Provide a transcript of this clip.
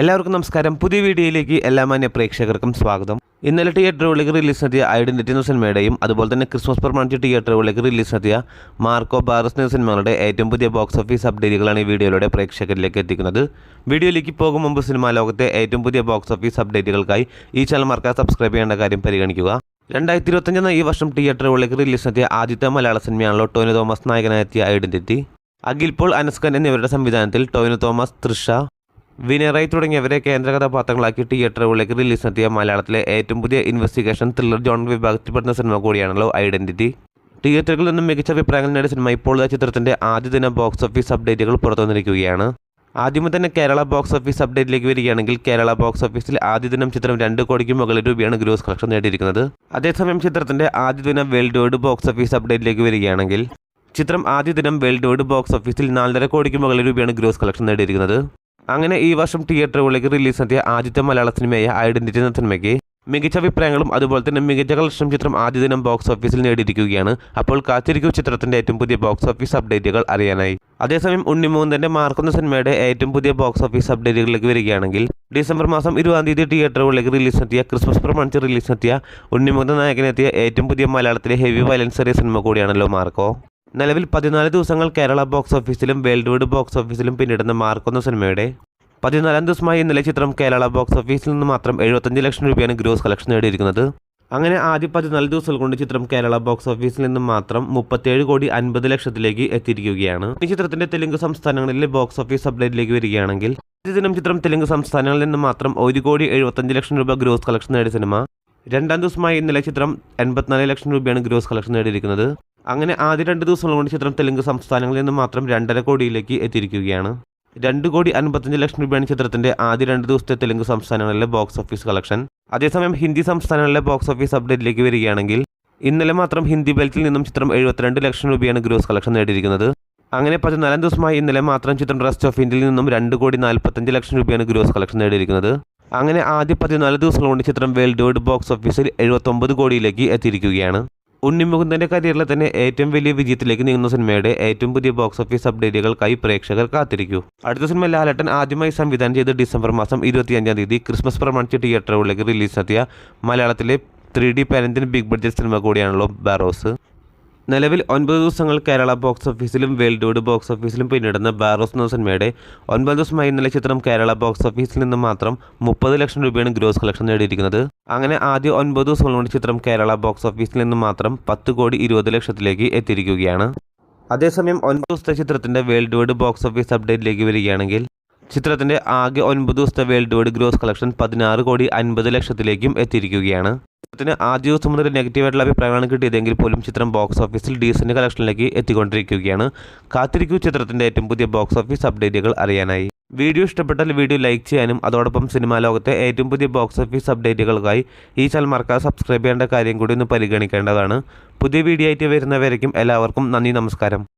എല്ലാവർക്കും നമസ്കാരം. പുതിയ വീഡിയോയിലേക്ക് എല്ലാ മാന്യ പ്രേക്ഷകർക്കും സ്വാഗതം. ഇന്നലെ തിയേറ്ററുകളിലേക്ക് റിലീസ് നടത്തിയ ഐഡന്റിറ്റി എന്ന സിനിമയുടെയും അതുപോലെ തന്നെ ക്രിസ്മസ് പ്രമാണിച്ച് തിയേറ്ററുകളിലേക്ക് റിലീസ് നടത്തിയ മാർക്കോ ബാറസ് എന്ന സിനിമകളുടെ ഏറ്റവും പുതിയ ബോക്സ് ഓഫീസ് അപ്ഡേറ്റുകളാണ് ഈ വീഡിയോയിലൂടെ പ്രേക്ഷകരിലേക്ക് എത്തിക്കുന്നത്. വീഡിയോയിലേക്ക് പോകും മുമ്പ് സിനിമാ ലോകത്തെ ഏറ്റവും പുതിയ ബോക്സ് ഓഫീസ് അപ്ഡേറ്റുകൾക്കായി ഈ ചാനൽ മറക്കാതെ സബ്സ്ക്രൈബ് ചെയ്യേണ്ട കാര്യം പരിഗണിക്കുക. 2025 ഈ വർഷം തിയേറ്ററുകളിലേക്ക് റിലീസ് നടത്തിയ ആദ്യത്തെ മലയാള സിനിമയാണല്ലോ ടോവിനോ തോമസ് നായകനായെത്തിയ ഐഡന്റിറ്റി. അഖിൽ പോൾ, അനസ്കൻ എന്നിവരുടെ സംവിധാനത്തിൽ ടോവിനോ തോമസ്, തൃഷ, വിനയറായി തുടങ്ങിയവരെ കേന്ദ്ര കഥാപാത്രങ്ങളാക്കി തിയേറ്ററുകളിലേക്ക് റിലീസ് നടത്തിയ മലയാളത്തിലെ ഏറ്റവും പുതിയ ഇൻവെസ്റ്റിഗേഷൻ ത്രില്ലർ ജോണർ വിഭാഗത്തിൽപ്പെടുന്ന സിനിമ കൂടിയാണല്ലോ ഐഡന്റിറ്റി. തിയേറ്ററുകളിൽ നിന്നും മികച്ച അഭിപ്രായങ്ങൾ നേടിയ സിനിമ ഇപ്പോൾ ചിത്രത്തിന്റെ ആദ്യ ദിന ബോക്സ് ഓഫീസ് അപ്ഡേറ്റുകൾ പുറത്തുവന്നിരിക്കുകയാണ്. ആദ്യമേ തന്നെ കേരള ബോക്സ് ഓഫീസ് അപ്ഡേറ്റിലേക്ക് വരികയാണെങ്കിൽ കേരള ബോക്സ് ഓഫീസിൽ ആദ്യ ദിനം ചിത്രം 2 കോടിക്ക് മുകളിൽ രൂപയാണ് ഗ്രോസ് കളക്ഷൻ നേടിയിരിക്കുന്നത്. അതേസമയം ചിത്രത്തിന്റെ ആദ്യ ദിനം വേൾഡ് വൈഡ് ബോക്സ് ഓഫീസ് അപ്ഡേറ്റിലേക്ക് വരികയാണെങ്കിൽ ചിത്രം ആദ്യ ദിനം വേൾഡ് വൈഡ് ബോക്സ് ഓഫീസിൽ 4.5 കോടിക്ക് മുകളിൽ രൂപയാണ് ഗ്രോസ് കളക്ഷൻ നേടിയിരിക്കുന്നത്. അങ്ങനെ ഈ വർഷം തിയേറ്ററുകളിലേക്ക് റിലീസ് നടത്തിയ ആദ്യത്തെ മലയാള സിനിമയായ ഐഡന്റിറ്റി എന്ന സിനിമയ്ക്ക് മികച്ച അഭിപ്രായങ്ങളും അതുപോലെ തന്നെ മികച്ച കളക്ഷനും ചിത്രം ആദ്യ ദിനം ബോക്സ് ഓഫീസിൽ നേടിയിരിക്കുകയാണ്. അപ്പോൾ കാത്തിരിക്കും ചിത്രത്തിന്റെ ഏറ്റവും പുതിയ ബോക്സ് ഓഫീസ് അപ്ഡേറ്റുകൾ അറിയാനായി. അതേസമയം ഉണ്ണിമൂന്തന്റെ മാർക്കോ എന്ന സിനിമയുടെ ഏറ്റവും പുതിയ ബോക്സ് ഓഫീസ് അപ്ഡേറ്റുകളിലേക്ക് വരികയാണെങ്കിൽ ഡിസംബർ മാസം 20 തിയേറ്ററുകളിലേക്ക് റിലീസ് നടത്തിയ ക്രിസ്മസ് പ്രമാണിച്ച് റിലീസ് നടത്തിയ ഉണ്ണിമൂന്തൻ നായകനെത്തിയ ഏറ്റവും പുതിയ മലയാളത്തിലെ ഹെവി വയലൻസ് ഏറിയ സിനിമ കൂടിയാണല്ലോ മാർക്കോ. നിലവിൽ 14 ദിവസങ്ങൾ കേരള ബോക്സ് ഓഫീസിലും വേൾഡ് വൈഡ് ബോക്സ് ഓഫീസിലും പിന്നിടുന്ന മാർക്കോ എന്ന സിനിമയുടെ 14ാം ദിവസമായി ഇന്നലെ ചിത്രം കേരള ബോക്സ് ഓഫീസിൽ നിന്ന് മാത്രം 75 ലക്ഷം രൂപയാണ് ഗ്രോസ് കളക്ഷൻ നേടിയിരിക്കുന്നത്. അങ്ങനെ ആദ്യ 14 ദിവസങ്ങൾ കൊണ്ട് ചിത്രം കേരള ബോക്സ് ഓഫീസിൽ നിന്നും മാത്രം 37 കോടി 50 ലക്ഷത്തിലേക്ക് എത്തിയിരിക്കുകയാണ്. ഈ ചിത്രത്തിന്റെ തെലുങ്ക് സംസ്ഥാനങ്ങളിലെ ബോക്സ് ഓഫീസ് അപ്ഡേറ്റിലേക്ക് വരികയാണെങ്കിൽ ആദ്യ ദിനം ചിത്രം തെലുങ്ക് സംസ്ഥാനങ്ങളിൽ നിന്ന് മാത്രം 1 കോടി 75 ലക്ഷം രൂപ ഗ്രോസ് കളക്ഷൻ നേടിയ സിനിമ 2ാം ദിവസമായി ഇന്നലെ ചിത്രം 84 ലക്ഷം രൂപയാണ് ഗ്രോസ് കളക്ഷൻ നേടിയിരിക്കുന്നത്. അങ്ങനെ ആദ്യ 2 ദിവസങ്ങൾ കൊണ്ട് ചിത്രം തെലുങ്ക് സംസ്ഥാനങ്ങളിൽ നിന്ന് മാത്രം 2.5 കോടിയിലേക്ക് എത്തിയിരിക്കുകയാണ്. 2 കോടി 55 ലക്ഷം രൂപയാണ് ചിത്രത്തിന്റെ ആദ്യ 2 ദിവസത്തെ തെലുങ്ക് സംസ്ഥാനങ്ങളിലെ ബോക്സ് ഓഫീസ് കളക്ഷൻ. അതേസമയം ഹിന്ദി സംസ്ഥാനങ്ങളിലെ ബോക്സ് ഓഫീസ് അപ്ഡേറ്റിലേക്ക് വരികയാണെങ്കിൽ ഇന്നലെ മാത്രം ഹിന്ദി ബെൽറ്റിൽ നിന്നും ചിത്രം 72 ലക്ഷം രൂപയാണ് ഗ്രോസ് കളക്ഷൻ നേടിയിരിക്കുന്നത്. അങ്ങനെ 14ാം ദിവസമായി ഇന്നലെ മാത്രം ചിത്രം റെസ്റ്റ് ഓഫ് ഇന്ത്യയിൽ നിന്നും 2 കോടി 45 ലക്ഷം രൂപയാണ് ഗ്രോസ് കളക്ഷൻ നേടിയിരിക്കുന്നത്. അങ്ങനെ ആദ്യ 14 ദിവസങ്ങൾ കൊണ്ട് ചിത്രം വേൾഡ് വൈഡ് ബോക്സ് ഓഫീസിൽ 79 കോടിയിലേക്ക് എത്തിയിരിക്കുകയാണ്. ഉണ്ണിമുകുന്ദന്റെ കരിയറിലെ തന്നെ ഏറ്റവും വലിയ വിജയത്തിലേക്ക് നീങ്ങുന്ന സിനിമയുടെ ഏറ്റവും പുതിയ ബോക്സ് ഓഫീസ് അപ്ഡേറ്റുകൾക്കായി പ്രേക്ഷകർ കാത്തിരിക്കൂ. അടുത്ത സിനിമ ലാലേട്ടൻ ആദ്യമായി സംവിധാനം ചെയ്ത് ഡിസംബർ മാസം 25 ക്രിസ്മസ് പ്രമാണിച്ച് തിയേറ്ററുകളിലേക്ക് റിലീസ് നടത്തിയ മലയാളത്തിലെ 3D pan-Indian big budget cinema കൂടിയാണല്ലോ ബാറോസ്. നിലവിൽ 9 ദിവസങ്ങൾ കേരള ബോക്സ് ഓഫീസിലും വേൾഡ് വൈഡ് ബോക്സ് ഓഫീസിലും പിന്നിടുന്ന ബാറോസ് എന്ന സിനിമയുടെ 9 ദിവസമായി ഇന്നലെ ചിത്രം കേരള ബോക്സ് ഓഫീസിൽ നിന്ന് മാത്രം 30 ലക്ഷം രൂപയാണ് ഗ്രോസ് കളക്ഷൻ നേടിയിരിക്കുന്നത്. അങ്ങനെ ആദ്യ 9 ദിവസങ്ങൾ കൊണ്ട് ചിത്രം കേരള ബോക്സ് ഓഫീസിൽ നിന്ന് മാത്രം 10 കോടി 20 ലക്ഷത്തിലേക്ക് എത്തിയിരിക്കുകയാണ്. അതേസമയം 9 ദിവസത്തെ ചിത്രത്തിന്റെ വേൾഡ് വൈഡ് ബോക്സ് ഓഫീസ് അപ്ഡേറ്റിലേക്ക് വരികയാണെങ്കിൽ ചിത്രത്തിന്റെ ആകെ 9 ദിവസത്തെ വേൾഡ് വൈഡ് ഗ്രോസ് കളക്ഷൻ 16 കോടി 50 ലക്ഷത്തിലേക്കും എത്തിയിരിക്കുകയാണ്. ചിത്രത്തിന് ആദ്യ ദിവസം മുതൽ നെഗറ്റീവായിട്ടുള്ള അഭിപ്രായങ്ങളാണ് കിട്ടിയതെങ്കിൽ പോലും ചിത്രം ബോക്സ് ഓഫീസിൽ ഡീസന്റ് കളക്ഷനിലേക്ക് എത്തിക്കൊണ്ടിരിക്കുകയാണ്. കാത്തിരിക്കൂ ചിത്രത്തിന്റെ ഏറ്റവും പുതിയ ബോക്സ് ഓഫീസ് അപ്ഡേറ്റുകൾ അറിയാനായി. വീഡിയോ ഇഷ്ടപ്പെട്ടാൽ വീഡിയോ ലൈക്ക് ചെയ്യാനും അതോടൊപ്പം സിനിമാ ലോകത്തെ ഏറ്റവും പുതിയ ബോക്സ് ഓഫീസ് അപ്ഡേറ്റുകൾക്കായി ഈ ചാനൽ മറക്കാതെ സബ്സ്ക്രൈബ് ചെയ്യേണ്ട കാര്യം കൂടി ഒന്ന് പരിഗണിക്കേണ്ടതാണ്. പുതിയ വീഡിയോ ആയിട്ട് വരുന്നവരേക്കും എല്ലാവർക്കും നന്ദി, നമസ്കാരം.